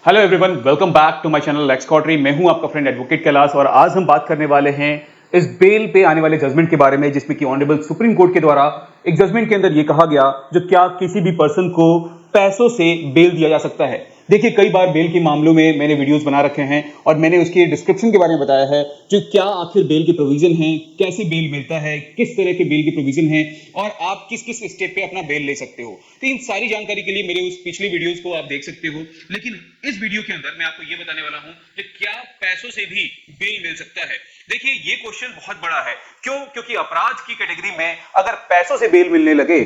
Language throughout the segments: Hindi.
Hello everyone, welcome back to my channel लेक्स कॉटरी। मैं हूं आपका फ्रेंड एडवोकेट कैलाश और आज हम बात करने वाले हैं इस बेल पे आने वाले जजमेंट के बारे में, जिसमें कि ऑनरेबल सुप्रीम कोर्ट के द्वारा एक जजमेंट के अंदर ये कहा गया जो क्या किसी भी पर्सन को पैसों से बेल दिया जा सकता है। देखिए, कई बार बेल के मामलों में मैंने वीडियोस बना रखे हैं और मैंने उसके डिस्क्रिप्शन के बारे में बताया है जो क्या आखिर बेल के प्रोविजन हैं, कैसे बेल मिलता है, किस तरह के बेल के प्रोविजन हैं और आप किस किस स्टेप पे अपना बेल ले सकते हो। तो इन सारी जानकारी के लिए मेरे उस पिछली वीडियोस को आप देख सकते हो। लेकिन इस वीडियो के अंदर मैं आपको ये बताने वाला हूं कि क्या पैसों से भी बेल मिल सकता है। देखिए, ये क्वेश्चन बहुत बड़ा है। क्यों? क्योंकि अपराध की कैटेगरी में अगर पैसों से बेल मिलने लगे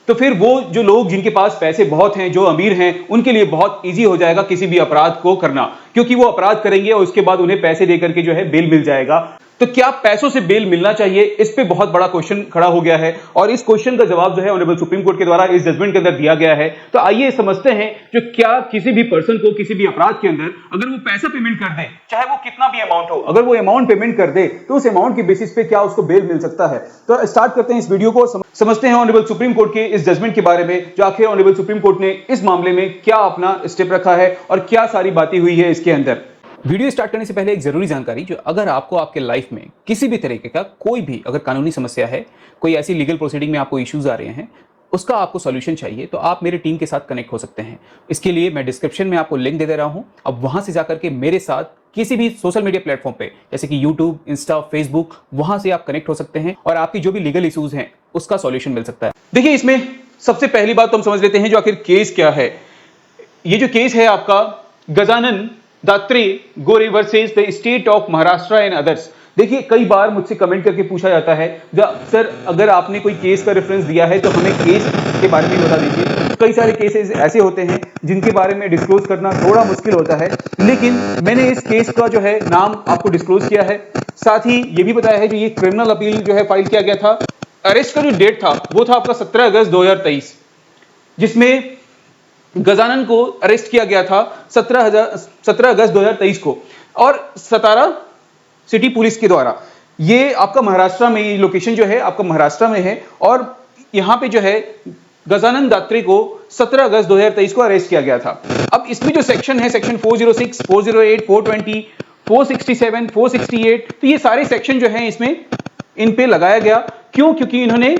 तो फिर वो जो लोग जिनके पास पैसे बहुत हैं, जो अमीर हैं, उनके लिए बहुत इजी हो जाएगा किसी भी अपराध को करना, क्योंकि वो अपराध करेंगे और उसके बाद उन्हें पैसे देकर के जो है बेल मिल जाएगा। तो क्या पैसों से बेल मिलना चाहिए, इस पे बहुत बड़ा क्वेश्चन खड़ा हो गया है और इस क्वेश्चन का जवाब जो है ऑनरेबल सुप्रीम कोर्ट के द्वारा इस जजमेंट के अंदर दिया गया है। तो आइए समझते हैं जो क्या किसी भी पर्सन को किसी भी अपराध के अंदर अगर वो पैसा पेमेंट कर दे, चाहे वो कितना भी अमाउंट हो, अगर वो अमाउंट पेमेंट कर दे तो उस अमाउंट के बेसिस पे क्या उसको बेल मिल सकता है। तो स्टार्ट करते हैं इस वीडियो को, समझते हैं ऑनरेबल सुप्रीम कोर्ट के इस जजमेंट के बारे में, जो आखिर ऑनरेबल सुप्रीम कोर्ट ने इस मामले में क्या अपना स्टेप रखा है और क्या सारी बातें हुई है इसके अंदर। वीडियो स्टार्ट करने से पहले एक जरूरी जानकारी, जो अगर आपको आपके लाइफ में किसी भी तरीके का कोई भी अगर कानूनी समस्या है, कोई ऐसी लीगल प्रोसीडिंग में आपको इश्यूज आ रहे हैं, उसका आपको सॉल्यूशन चाहिए, तो आप मेरी टीम के साथ कनेक्ट हो सकते हैं। इसके लिए मैं डिस्क्रिप्शन में आपको लिंक दे रहा हूं। अब वहां से जाकर के मेरे साथ किसी भी सोशल मीडिया प्लेटफॉर्म पे जैसे कि यूट्यूब, इंस्टा, फेसबुक, वहां से आप कनेक्ट हो सकते हैं और आपकी जो भी लीगल इश्यूज हैं उसका सॉल्यूशन मिल सकता है। देखिए, इसमें सबसे पहली बात तो हम समझ लेते हैं जो आखिर केस क्या है। ये जो केस है आपका गजानन दात्रे गोरे versus the state of Maharashtra and others. देखिए, कई बार मुझसे कमेंट करके पूछा जाता है सर, अगर आपने कोई केस का रेफरेंस दिया है तो हमें केस के बारे में बता दीजिए। कई सारे केसेस ऐसे होते हैं जिनके बारे में डिस्क्लोज करना थोड़ा मुश्किल होता है, लेकिन मैंने इस केस का जो है नाम आपको डिस्क्लोज किया है। साथ ही ये भी बताया है जो ये क्रिमिनल अपील जो है फाइल किया गया था। अरेस्ट का जो डेट था वो था आपका 17 अगस्त 2023, जिसमें गजानन को अरेस्ट किया गया था 17 अगस्त 2023 को और सतारा सिटी पुलिस के द्वारा। ये आपका महाराष्ट्र में, ये लोकेशन जो है आपका महाराष्ट्र में है और यहां पे जो है गजानन दात्रे को 17 अगस्त 2023 को अरेस्ट किया गया था। अब इसमें जो सेक्शन है, सेक्शन 406, 408, 420, 467, 468, तो ये सारे सेक्शन जो हैं इसमें इन पे लगाया गया। क्यों? क्योंकि इन्होंने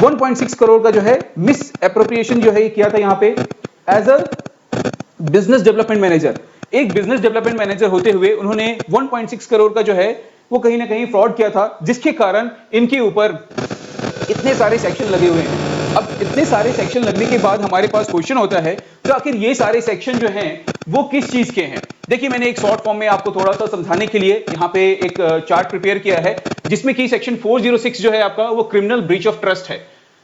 1.6 करोड़ का जो है मिस एप्रोप्रिएशन जो है किया था यहाँ पे as a business development manager. एक बिजनेस डेवलपमेंट मैनेजर होते हुए उन्होंने 1.6 करोड़ का जो है वो कहीं ना कहीं फ्रॉड किया था, जिसके कारण इनके ऊपर इतने सारे सेक्शन लगे हुए हैं। अब इतने सारे सेक्शन लगने के बाद हमारे पास क्वेश्चन होता है तो आखिर ये सारे सेक्शन जो हैं वो किस चीज के हैं। देखिए, मैंने एक शॉर्ट फॉर्म में आपको थोड़ा सा समझाने के लिए यहाँ पे एक चार्ट प्रिपेयर किया है, जिसमें कि सेक्शन 406 जो है आपका वो क्रिमिनल ब्रीच ऑफ ट्रस्ट है,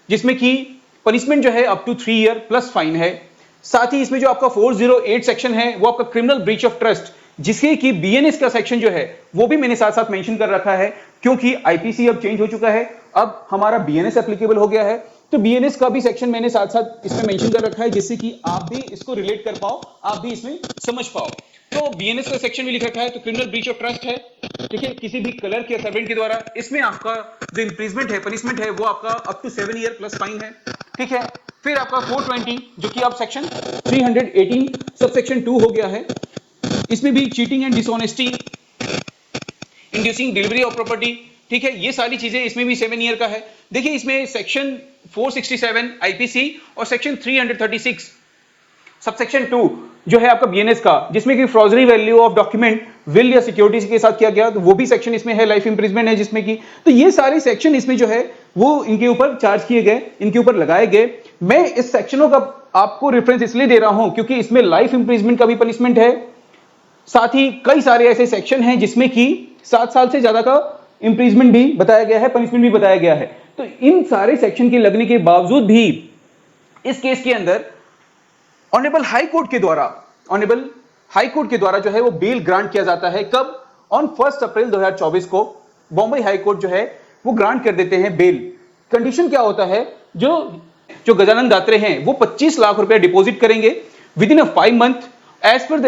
जिसमें कि पनिशमेंट जो है up to 3 year plus fine है। साथ ही इसमें जो आपका 408 सेक्शन है वो आपका क्रिमिनल ब्रीच ऑफ ट्रस्ट, जिसके कि बीएनएस का सेक्शन जो है वो भी मैंने साथ साथ मेंशन कर रखा है, क्योंकि आईपीसी अब चेंज हो चुका है, अब हमारा बीएनएस एप्लीकेबल हो गया है। तो बीएनएस का भी सेक्शन मैंने साथ साथ इसमें मेंशन कर रखा है, जिससे कि आप भी इसको रिलेट कर पाओ, आप भी इसमें समझ पाओ। तो बीएनएस का सेक्शन भी लिख रखा है, तो क्रिमिनल ब्रीच ऑफ ट्रस्ट है, ठीक है, किसी भी क्लर्क या सर्वेंट के द्वारा। इसमें आपका जो इंप्रिजमेंट है, पनिशमेंट है, वो आपका up to 7 year plus fine है, ठीक है। फिर आपका 420 जो कि अब सेक्शन 318 सब सेक्शन 2 हो गया है, इसमें भी cheating and dishonesty, inducing delivery of property, ठीक है, ये सारी चीजें इसमें भी 7 ईयर का है। देखिए, इसमें सेक्शन 467 आईपीसी और सेक्शन 336 सबसेक्शन 2 जो है आपका बीएनएस का, जिसमें कि फ्रॉजरी वैल्यू ऑफ डॉक्यूमेंट विल या सिक्योरिटी के साथ किया गया, तो वो भी सेक्शन इसमें है। लाइफ इंप्रिजमेंट है जिसमें की, तो ये सारे सेक्शन इसमें जो है वो इनके ऊपर चार्ज किए गए, इनके ऊपर लगाए गए। मैं इस सेक्शनों का आपको रेफरेंस इसलिए दे रहा हूं क्योंकि इसमें लाइफ इंप्रिजमेंट का भी पनिशमेंट है, साथ ही कई सारे ऐसे सेक्शन हैं जिसमें कि 7 साल से ज्यादा का इंप्रिजमेंट भी बताया गया है, पनिशमेंट भी बताया गया है। तो इन सारे सेक्शन के लगने के बावजूद भी इस केस के अंदर ऑनरेबल हाई कोर्ट के द्वारा जो है वो बेल ग्रांट किया जाता है। कब? ऑन 1 अप्रैल 2024 को बॉम्बे हाई कोर्ट जो है वो ग्रांट कर देते हैं बेल। कंडीशन क्या होता है, जो गजानन दात्रे हैं वो 25 लाख रुपया डिपॉजिट करेंगे within 5 month as per the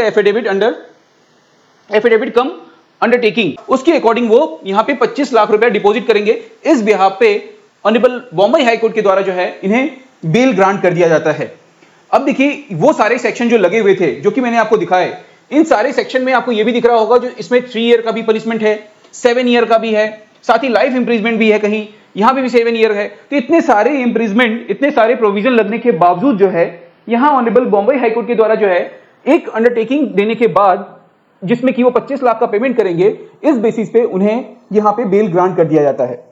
affidavit cum undertaking. उसके अकॉर्डिंग वो यहां पे 25 लाख रुपया डिपॉजिट करेंगे। इस बिहाफ पे ऑनरेबल बॉम्बे हाई कोर्ट के द्वारा जो है इन्हें बेल ग्रांट कर दिया जाता है। अब देखिए वो सारे सेक्शन जो लगे हुए थे जो कि मैंने आपको दिखाए, इन सारे सेक्शन में आपको ये भी दिख रहा होगा जो इसमें 3 ईयर का भी पनिशमेंट है, 7 ईयर का भी है, साथ ही लाइफ इंप्रिजमेंट भी है, कहीं यहां पे भी 7 ईयर है। तो इतने सारे इंप्रिजमेंट, इतने सारे प्रोविजन लगने के बावजूद जो है यहां ऑनरेबल बॉम्बे हाई कोर्ट के द्वारा जो है एक अंडरटेकिंग देने के बाद जिसमें कि वो 25 लाख का पेमेंट करेंगे, इस बेसिस पे उन्हें यहां पे बेल ग्रांट कर दिया जाता है।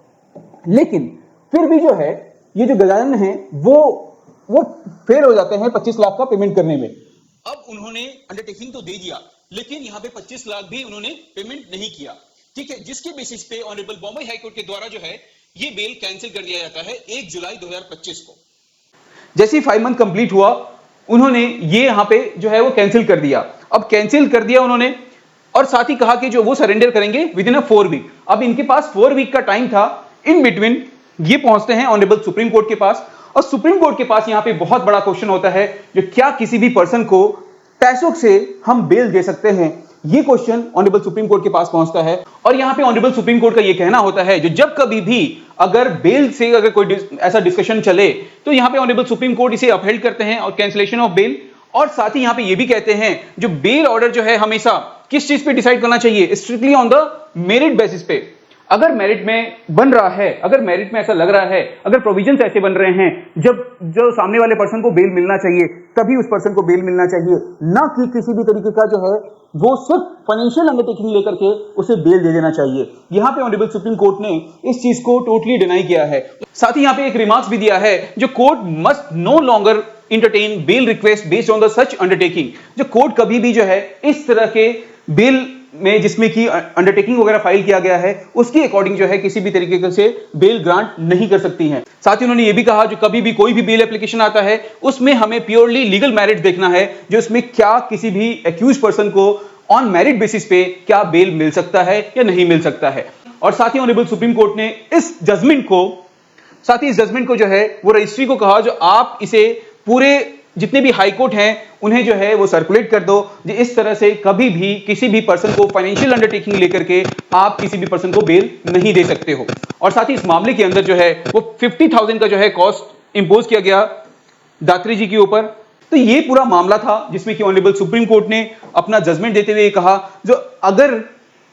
लेकिन फिर भी जो है ये जो गजानन है वो फेल हो जाते हैं 25 लाख का पेमेंट करने में। अब उन्होंने अंडरटेकिंग तो दे दिया लेकिन यहां पे 25 लाख भी उन्होंने पेमेंट नहीं किया, ठीक है, जिसके बेसिस पे ऑनरेबल बॉम्बे हाई कोर्ट के द्वारा जो है ये बेल कैंसिल कर दिया जाता है 1 जुलाई 2025 को। जैसे ही 5 मंथ कंप्लीट हुआ उन्होंने ये यहां पे जो है वो कैंसिल कर दिया। अब कैंसिल कर दिया उन्होंने और साथ ही कहा कि जो वो सरेंडर करेंगे विद इन 4 वीक। अब इनके पास 4 वीक का टाइम था, इन बिटवीन ये पहुंचते हैं ऑनरेबल सुप्रीम कोर्ट के पास और सुप्रीम कोर्ट के पास यहां पे बहुत बड़ा क्वेश्चन होता है जो क्या किसी भी पर्सन को पैसों से हम बेल दे सकते हैं, ये क्वेश्चन ऑनरेबल सुप्रीम कोर्ट के पास पहुंचता है। और यहां पे ऑनरेबल सुप्रीम कोर्ट का ये कहना होता है जो जब कभी भी अगर बेल से अगर कोई ऐसा डिस्कशन चले तो यहां पे ऑनरेबल सुप्रीम कोर्ट इसे अपहेल्ड करते हैं और कैंसिलेशन ऑफ बेल। और साथ ही यहां पे ये भी कहते हैं जो बेल ऑर्डर जो है हमेशा किस चीज पे डिसाइड करना चाहिए, strictly on the merit basis पे। अगर मेरिट में बन रहा है, अगर मेरिट में ऐसा लग रहा है, अगर प्रोविजंस ऐसे बन रहे हैं जब जो सामने वाले पर्सन को बेल मिलना चाहिए तभी उस पर्सन को बेल मिलना चाहिए, ना कि किसी भी तरीके का जो है वो सिर्फ फाइनेंशियल अंडरटेकिंग लेकर के उसे बेल दे देना चाहिए। यहां पे ऑनरेबल सुप्रीम कोर्ट ने इस चीज को टोटली डिनाई किया है। साथ ही यहां पे एक रिमार्क्स भी दिया है जो court must no longer entertain bail request based on the such undertaking. जो कोर्ट कभी भी जो है इस तरह के बेल में जिसमें कि अंडरटेकिंग वगैरह फाइल किया गया है उसके अकॉर्डिंग जो है किसी भी तरीके से बेल ग्रांट नहीं कर सकती हैं। साथ ही उन्होंने ये भी कहा जो कभी भी कोई भी बेल एप्लीकेशन आता है उसमें हमें प्योरली लीगल मेरिट देखना है, जो इसमें क्या किसी भी एक्यूज पर्सन को ऑन मेरिट बेसिस पे क्या बेल मिल सकता है या नहीं मिल सकता है। और साथ ही ऑनरेबल सुप्रीम कोर्ट ने इस जजमेंट को जो है वो रजिस्ट्री को कहा जो आप इसे पूरे जितने भी हाई कोर्ट हैं उन्हें जो है वो सर्कुलेट कर दो, जो इस तरह से कभी भी किसी भी पर्सन को फाइनेंशियल अंडरटेकिंग लेकर के आप किसी भी पर्सन को बेल नहीं दे सकते हो। और साथ ही इस मामले के अंदर जो है वो 50,000 का जो है कॉस्ट इंपोज किया गया दात्री जी के ऊपर। तो ये पूरा मामला था जिसमें कि ऑनरेबल सुप्रीम कोर्ट ने अपना जजमेंट देते हुए कहा जो अगर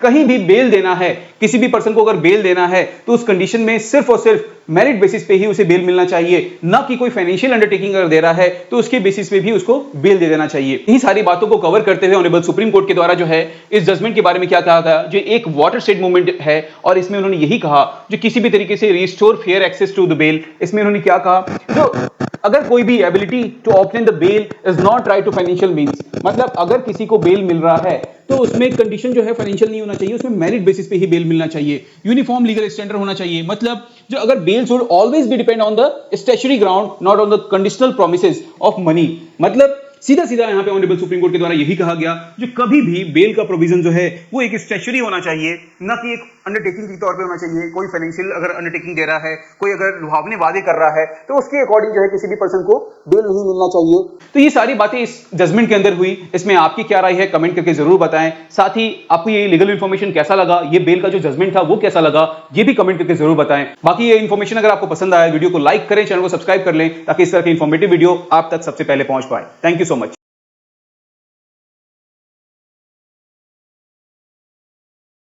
कहीं भी बेल देना है, किसी भी पर्सन को अगर बेल देना है तो उस कंडीशन में सिर्फ और सिर्फ मेरिट बेसिस पे ही उसे बेल मिलना चाहिए, ना कि कोई फाइनेंशियल अंडरटेकिंग अगर दे रहा है तो उसके बेसिस पे भी उसको बेल दे देना चाहिए। इन्हीं सारी बातों को कवर करते हुए ऑनरेबल सुप्रीम कोर्ट के द्वारा जो है इस जजमेंट के बारे में क्या कहा था, जो एक वाटर स्टेट मूवमेंट है और इसमें उन्होंने यही कहा जो किसी भी तरीके से restore fair access to the bail. इसमें उन्होंने क्या कहा, जो अगर कोई भी ability to obtain the bail is not right to financial means, मतलब अगर किसी को बेल मिल रहा है तो उसमें कंडीशन जो है फाइनेंशियल नहीं होना चाहिए, उसमें मेरिट बेसिस पे ही बेल मिलना चाहिए। यूनिफॉर्म लीगल स्टैंडर्ड होना चाहिए, मतलब जो अगर bail should always be depend on the statutory ground not on the conditional promises of money. मतलब सीधा सीधा यहां पे ऑनरेबल सुप्रीम कोर्ट के द्वारा यही कहा गया जो कभी भी बेल का प्रोविजन जो है वो एक स्टैट्यूटरी होना चाहिए, ना कि एक अंडरटेकिंग के तौर पे होना चाहिए। कोई फाइनेंशियल अगर अंडरटेकिंग दे रहा है, कोई अगर लुभावने वादे कर रहा है तो उसके अकॉर्डिंग जो है किसी भी पर्सन को बेल नहीं मिलना चाहिए। तो ये सारी बातें इस जजमेंट के अंदर हुई। इसमें आपकी क्या राय है कमेंट करके जरूर बताएं। साथ ही आपको ये लीगल इन्फॉर्मेशन कैसा लगा, ये बेल का जो जजमेंट था वो कैसा लगा, ये भी कमेंट करके जरूर बताएं। बाकी ये इन्फॉर्मेशन अगर आपको पसंद आया वीडियो को लाइक करें, चैनल को सब्सक्राइब कर लें ताकि इस तरह की इन्फॉर्मेटिव वीडियो आप तक सबसे पहले पहुंच पाए। Thank you so much.